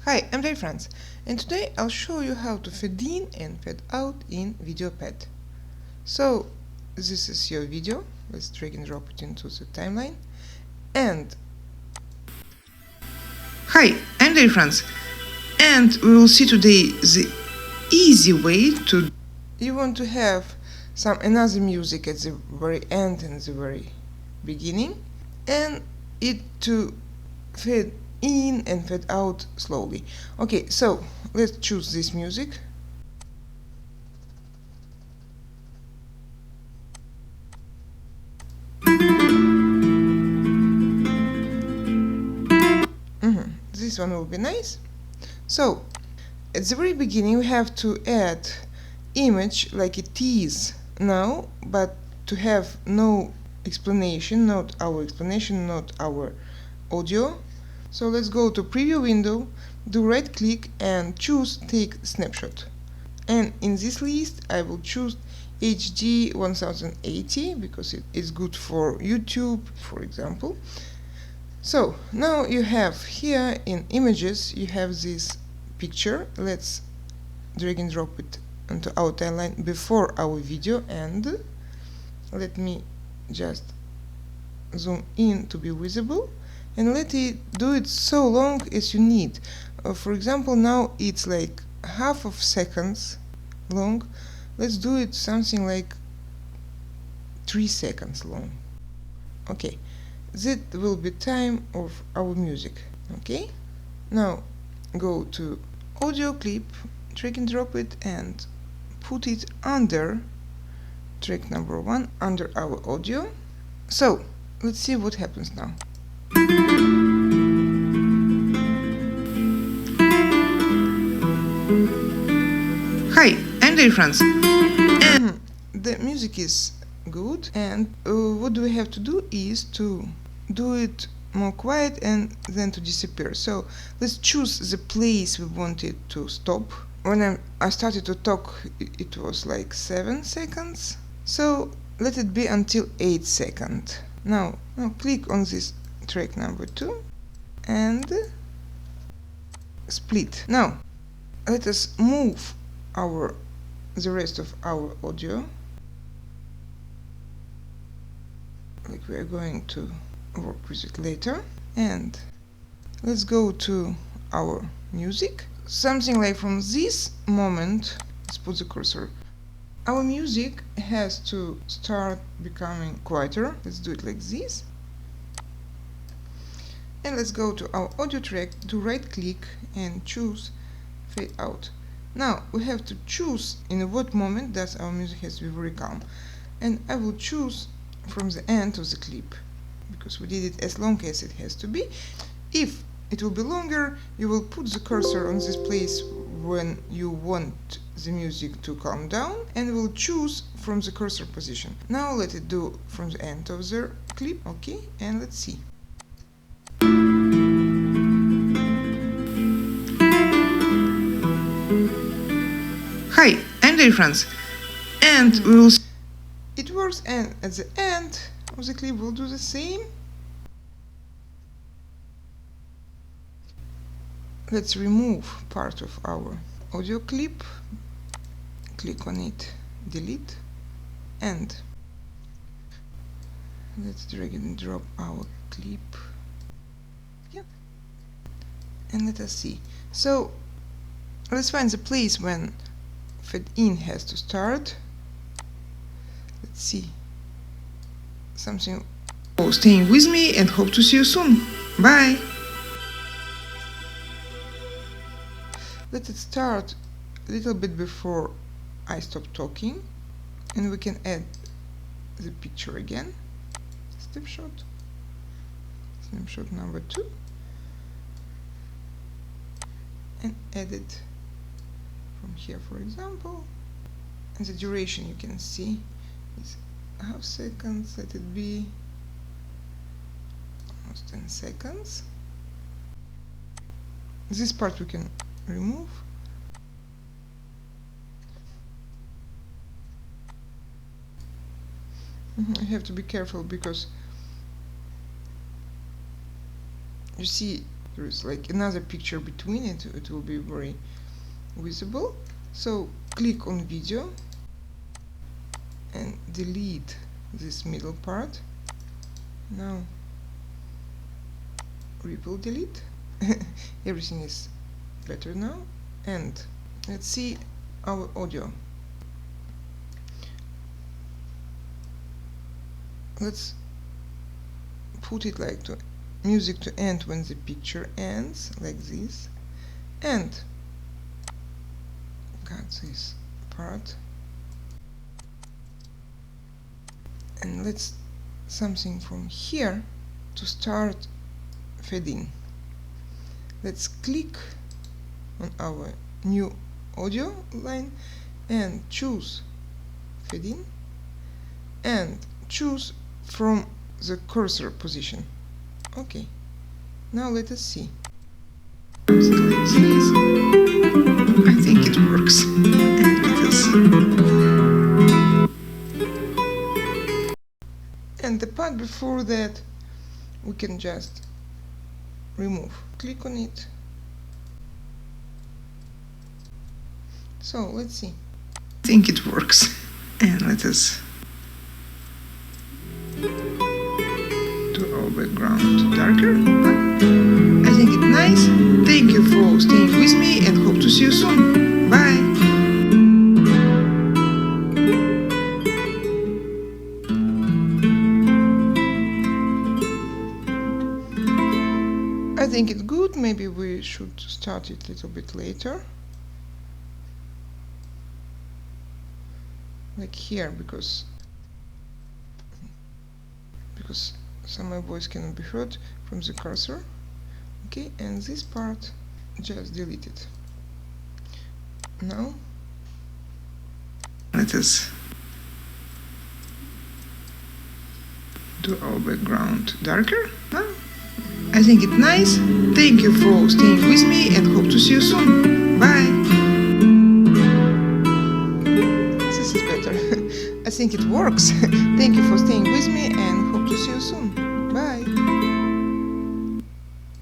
Hi, I'm Dari Frants, and today I'll show you how to fade in and fade out in VideoPad. So, this is your video. Let's drag and drop it into the timeline. And hi, I'm Dari Frants, and we will see today the easy way to. You want to have some another music at the very end and the very beginning, and it to fade in and fade out slowly. Okay, so let's choose this music. This one will be nice. So at the very beginning we have to add image like it is now, but to have no explanation, not our explanation, not our audio. So let's go to preview window, do right click and choose take snapshot. And in this list I will choose HD 1080 because it is good for YouTube, for example. So now you have here in images you have this picture. Let's drag and drop it onto our timeline before our video, and let me just zoom in to be visible and let it do it so long as you need. For example, now it's like half of seconds long. Let's do it something like 3 seconds long. Okay, that will be time of our music. Okay, now go to audio clip, drag and drop it and put it under track number 1 under our audio. So let's see what happens now. Hi, I'm Dari Frants, and the music is good, and what do we have to do is to do it more quiet and then to disappear. So let's choose the place we want it to stop. When I started to talk it was like 7 seconds, so let it be until 8 seconds. Now click on this track number 2 and split. Now let us move the rest of our audio, like we are going to work with it later. And let's go to our music, something like from this moment. Let's put the cursor. Our music has to start becoming quieter. Let's do it like this. And let's go to our audio track, do right click and choose fade out. Now we have to choose in what moment does our music has to be very calm, and I will choose from the end of the clip because we did it as long as it has to be. If it will be longer, you will put the cursor on this place when you want the music to calm down, and we'll choose from the cursor position. Now let it do from the end of the clip. Okay, and let's see. Hi, I'm Dari Frants, and we will. It works, and at the end of the clip we'll do the same. Let's remove part of our audio clip, click on it, delete, and let's drag and drop our clip. Yep. And let us see. So let's find the place when fade in has to start. Let's see something. Staying with me and hope to see you soon. Bye. Let it start a little bit before I stop talking, and we can add the picture again. Snapshot number 2, and add it from here, for example. And the duration you can see is half seconds. Let it be almost 10 seconds. This part we can remove. I have to be careful because you see there is like another picture between it, it will be very visible. So click on video and delete this middle part. Now ripple delete. Everything is better now. And let's see our audio. Let's put it like to music to end when the picture ends, like this, and cut this part, and let's something from here to start fading. Let's click on our new audio line and choose fading and choose from the cursor position. Okay, now let us see. I think it works. And the part before that we can just remove. Click on it. So let's see. I think it works. And let us do our background darker. I think it's nice. Thank you for staying with me and hope to see you soon. Bye! I think it's good. Maybe we should start it a little bit later. Like here, because some of my voice cannot be heard from the cursor. Okay, and this part just delete it. Now let us do our background darker. I think it's nice. Thank you for staying with me and hope to see you soon. Bye! This is better. I think it works. Thank you for staying with me and hope to see you soon. Bye!